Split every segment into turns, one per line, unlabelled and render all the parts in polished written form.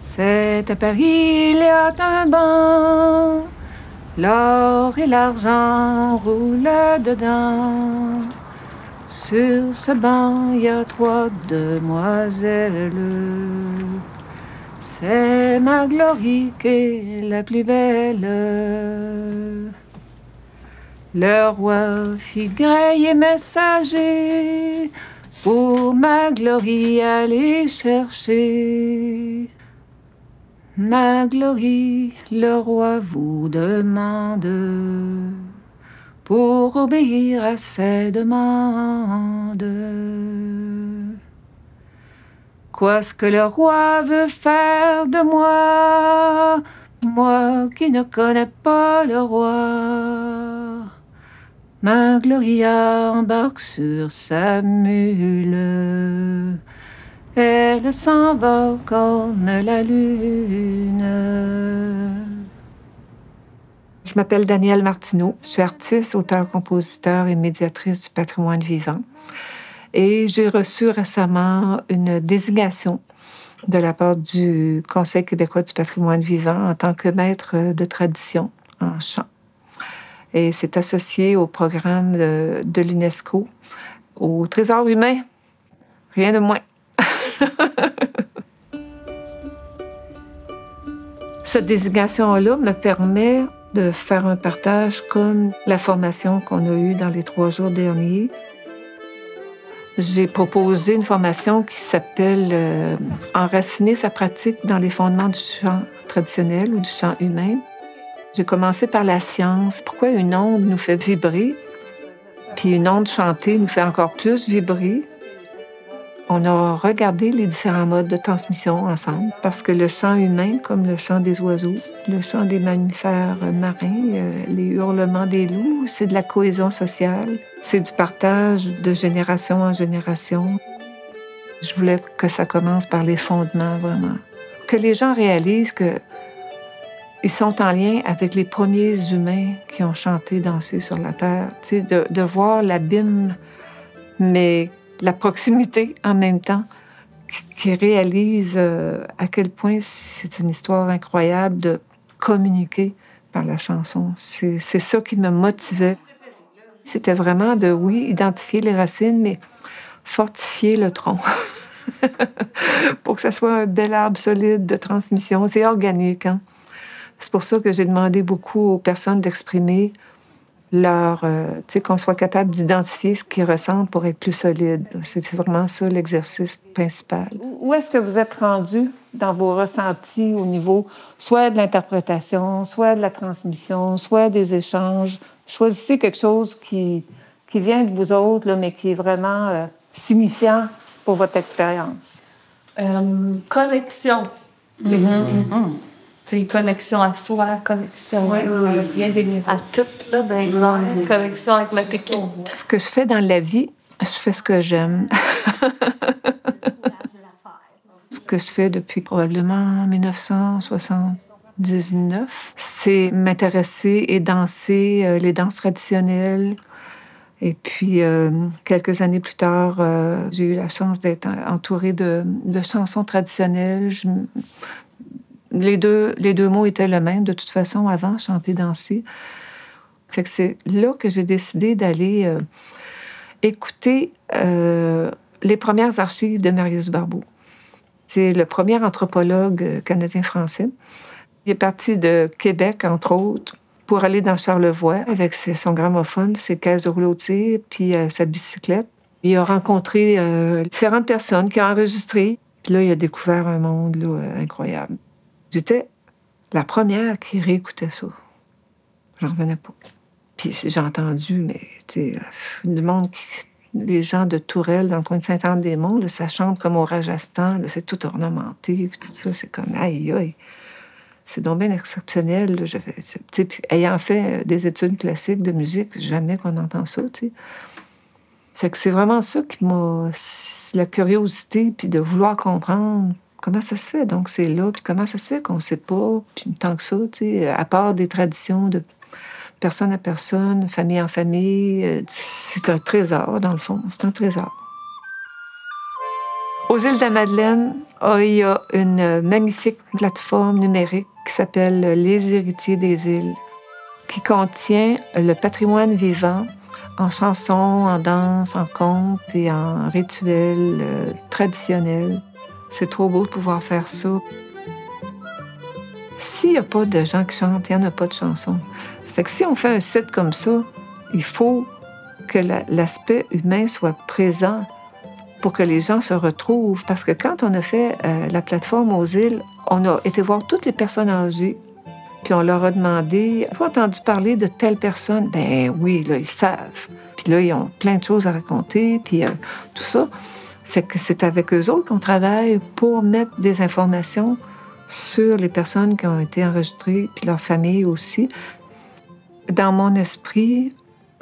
C'est à Paris, il y a un banc, l'or et l'argent roulent dedans. Sur ce banc, il y a 3 demoiselles. C'est ma Glorie qui est la plus belle. Le roi fit griller messager pour ma Glorie aller chercher. Ma Glorie, le roi vous demande pour obéir à ses demandes. Qu'est-ce que le roi veut faire de moi, moi qui ne connais pas le roi? Ma Gloria embarque sur sa mule. Elle s'en va comme la lune. Je m'appelle Danielle Martineau. Je suis artiste, auteure-compositeur et médiatrice du patrimoine vivant. Et j'ai reçu récemment une désignation de la part du Conseil québécois du patrimoine vivant en tant que maître de tradition en chant. Et c'est associé au programme de l'UNESCO, au Trésor humain, rien de moins. Cette désignation-là me permet de faire un partage comme la formation qu'on a eue dans les 3 jours derniers. J'ai proposé une formation qui s'appelle Enraciner sa pratique dans les fondements du chant traditionnel ou du chant humain. J'ai commencé par la science. Pourquoi une onde nous fait vibrer, puis une onde chantée nous fait encore plus vibrer? On a regardé les différents modes de transmission ensemble parce que le chant humain, comme le chant des oiseaux, le chant des mammifères marins, les hurlements des loups, c'est de la cohésion sociale, c'est du partage de génération en génération. Je voulais que ça commence par les fondements, vraiment. Que les gens réalisent qu'ils sont en lien avec les premiers humains qui ont chanté, dansé sur la terre. Tu sais, de voir l'abîme, mais la proximité en même temps, qui réalise à quel point c'est une histoire incroyable de communiquer par la chanson. C'est ça qui me motivait. C'était vraiment de, oui, identifier les racines, mais fortifier le tronc pour que ça soit un bel arbre solide de transmission. C'est organique, hein? C'est pour ça que j'ai demandé beaucoup aux personnes d'exprimer leur, tu sais, qu'on soit capable d'identifier ce qu'ils ressentent pour être plus solide. C'est vraiment ça l'exercice principal. Où est-ce que vous êtes rendu dans vos ressentis au niveau soit de l'interprétation, soit de la transmission, soit des échanges? Choisissez quelque chose qui vient de vous autres, là, mais qui est vraiment signifiant pour votre expérience.
Connexion. C'est une connexion à soi, connexion à tout, là, par exemple, connexion avec la technique.
Ce que je fais dans la vie, je fais ce que j'aime. Ce que je fais depuis probablement 1979, c'est m'intéresser et danser les danses traditionnelles. Et puis, quelques années plus tard, j'ai eu la chance d'être entourée de chansons traditionnelles. Les deux mots étaient le même, de toute façon, avant, chanter, danser. Fait que c'est là que j'ai décidé d'aller écouter les premières archives de Marius Barbeau. C'est le premier anthropologue canadien-français. Il est parti de Québec, entre autres, pour aller dans Charlevoix avec son gramophone, ses caisses de rouleau-tir, puis sa bicyclette. Il a rencontré différentes personnes qui ont enregistré. Puis là, il a découvert un monde là, incroyable. J'étais la première qui réécoutait ça. J'en revenais pas. Puis j'ai entendu, mais tu sais, du monde, les gens de Tourelle, dans le coin de Saint-Anne-des-Monts, là, ça chante comme au Rajasthan, là, c'est tout ornementé, puis tout ça, c'est comme aïe aïe. C'est donc bien exceptionnel. Là, puis, ayant fait des études classiques de musique, jamais qu'on entend ça, tu sais. Fait que c'est vraiment ça qui m'a... La curiosité, puis de vouloir comprendre comment ça se fait. Donc, c'est là. Puis comment ça se fait qu'on ne sait pas, puis tant que ça, tu sais, à part des traditions de personne à personne, famille en famille, c'est un trésor, dans le fond. C'est un trésor. Aux îles de la Madeleine, il y a une magnifique plateforme numérique qui s'appelle Les Héritiers des îles, qui contient le patrimoine vivant en chansons, en danse, en contes et en rituels traditionnels. C'est trop beau de pouvoir faire ça. S'il n'y a pas de gens qui chantent, il n'y en a pas de chansons. Ça fait que si on fait un site comme ça, il faut que l'aspect humain soit présent pour que les gens se retrouvent. Parce que quand on a fait la plateforme aux îles, on a été voir toutes les personnes âgées, puis on leur a demandé « Avez-vous entendu parler de telle personne? » Ben oui, là, ils savent. Puis là, ils ont plein de choses à raconter, puis tout ça. Fait que c'est avec eux autres qu'on travaille pour mettre des informations sur les personnes qui ont été enregistrées, puis leur famille aussi. Dans mon esprit,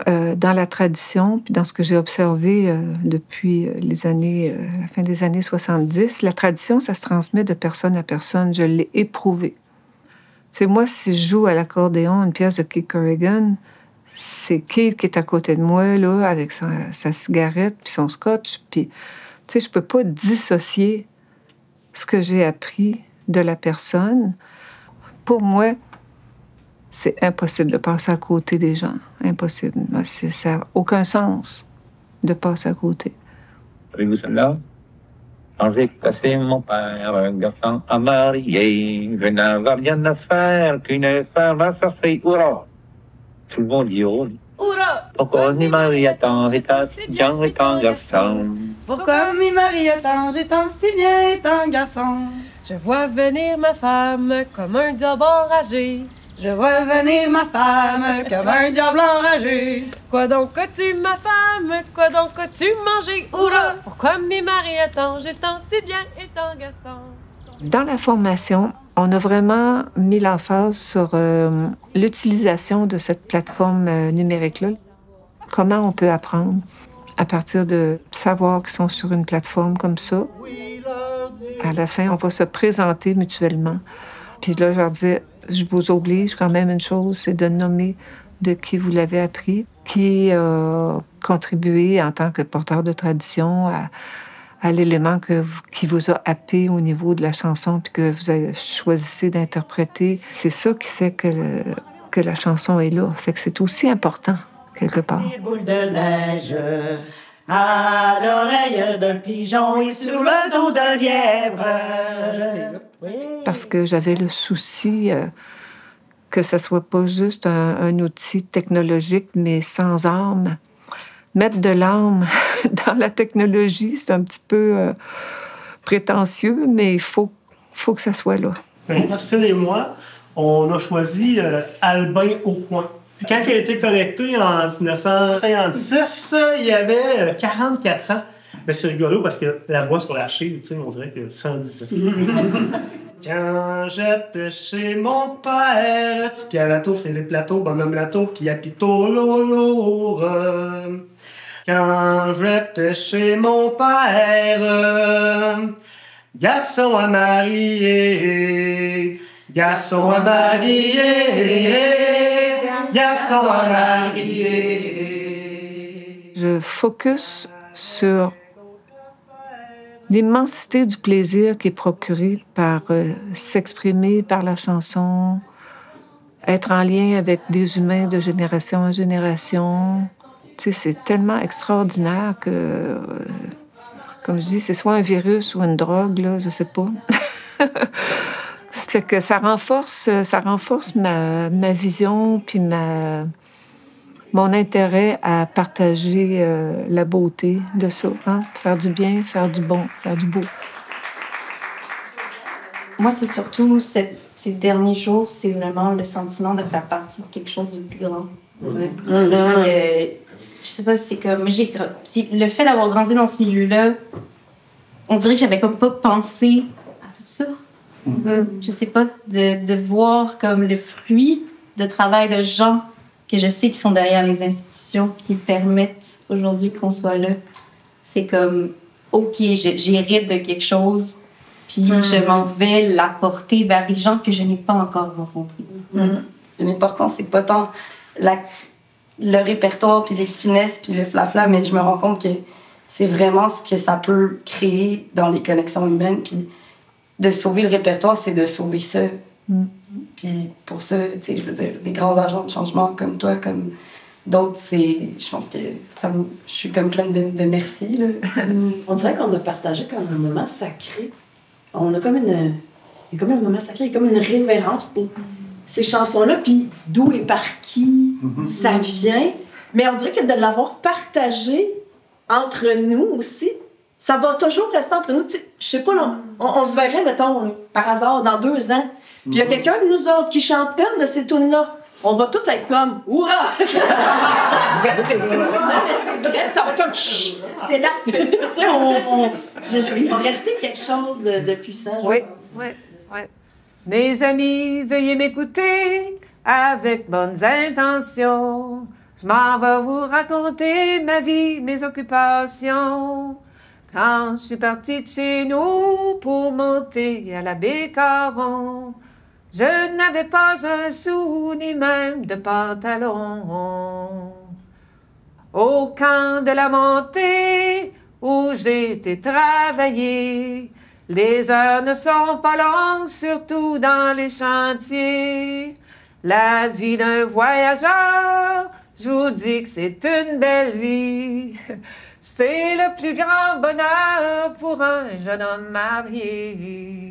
dans la tradition, puis dans ce que j'ai observé depuis la fin des années 70, la tradition, ça se transmet de personne à personne. Je l'ai éprouvé. Tu sais, moi, si je joue à l'accordéon une pièce de Keith Corrigan, c'est Keith qui est à côté de moi, là, avec sa cigarette, puis son scotch, puis, tu sais, je peux pas dissocier ce que j'ai appris de la personne. Pour moi, c'est impossible de passer à côté des gens. Impossible. Ça n'a aucun sens de passer à côté.
Avez-vous celle-là? Quand j'ai passé mon père, un garçon à marier, je n'avais rien à faire qu'une femme à chercher. Hurrah! Tout le monde dit hurrah.
Hurrah!
Pourquoi mi Marie attend, étant si bien, étant garçon?
Pourquoi mi Marie attend, j'étant si bien, étant garçon?
Je vois venir ma femme comme un diable enragé.
Je vois venir ma femme comme un diable enragé.
Quoi donc as-tu, ma femme? Quoi donc as-tu mangé?
Hurrah!
Pourquoi mes maris attendent, j'étant si bien, étant garçon?
Dans la formation, on a vraiment mis l'emphase sur l'utilisation de cette plateforme numérique-là. Comment on peut apprendre à partir de savoir qu'ils sont sur une plateforme comme ça. À la fin, on va se présenter mutuellement. Puis là, je leur dis, je vous oblige quand même une chose, c'est de nommer de qui vous l'avez appris, qui a contribué en tant que porteur de tradition à l'élément qui vous a happé au niveau de la chanson puis que vous avez choisi d'interpréter. C'est ça qui fait que la chanson est là. Fait que c'est aussi important, quelque part.
Une boule de neige à l'oreille d'un pigeon et sur le dos d'un lièvre.
Parce que j'avais le souci que ce soit pas juste un outil technologique, mais sans âme. Mettre de l'âme dans la technologie, c'est un petit peu prétentieux, mais il faut que ça soit là.
Marcel et moi, on a choisi Albin Aucoin. Quand il a été connecté en 1956, il avait 44 ans. Mais c'est rigolo parce que la voix sur la chaîne, on dirait que 110 ans. Quand j'étais chez mon père, Ticarato, Philippe Plateau, bonhomme Plateau, Piapito, Lolo. Quand j'étais chez mon père, garçon à marier, garçon à marier, garçon à marier.
Je focus sur l'immensité du plaisir qui est procuré par s'exprimer par la chanson, être en lien avec des humains de génération en génération. Tu sais, c'est tellement extraordinaire que, comme je dis, c'est soit un virus ou une drogue, là, je sais pas. Ça fait que ça renforce ma vision puis mon intérêt à partager la beauté de ça, hein? Faire du bien, faire du bon, faire du beau.
Moi, c'est surtout ces derniers jours, c'est vraiment le sentiment de faire partie de quelque chose de plus grand. Ouais. Je sais pas, c'est comme... le fait d'avoir grandi dans ce milieu-là, on dirait que j'avais comme pas pensé à tout ça. Je sais pas, de voir comme le fruit de travail de gens que je sais qui sont derrière les institutions qui permettent aujourd'hui qu'on soit là. C'est comme, OK, j'hérite de quelque chose, puis je m'en vais l'apporter vers des gens que je n'ai pas encore rencontrés.
L'important, c'est pas tant le répertoire, puis les finesses, puis le flafla, mais je me rends compte que
c'est vraiment ce que ça peut créer dans les connexions humaines. Puis de sauver le répertoire, c'est de sauver ça. Puis pour ça, tu sais, je veux dire, des grands agents de changement comme toi, comme d'autres, je pense que je suis comme pleine de merci, là.
On dirait qu'on a partagé comme un moment sacré. On a comme il y a comme un moment sacré, il y a comme une révérence pour ces chansons-là, puis d'où et par qui ça vient. Mais on dirait que de l'avoir partagé entre nous aussi, ça va toujours rester entre nous. Tu sais, je sais pas, là, on se verrait, mettons, là, par hasard, dans 2 ans. Puis il y a quelqu'un de nous autres qui chante une de ces tunes-là. On va tous être comme « Hourra! » Non, mais c'est vrai, ça va comme « T'es là! » Tu sais, il va rester quelque chose de puissant.
Oui. Mes amis, veuillez m'écouter avec bonnes intentions. Je m'en vais vous raconter ma vie, mes occupations. Quand je suis partie de chez nous pour monter à la baie Caron, je n'avais pas un sou ni même de pantalon. Au camp de la montée où j'ai été travailler, les heures ne sont pas longues, surtout dans les chantiers. La vie d'un voyageur, je vous dis que c'est une belle vie. C'est le plus grand bonheur pour un jeune homme marié.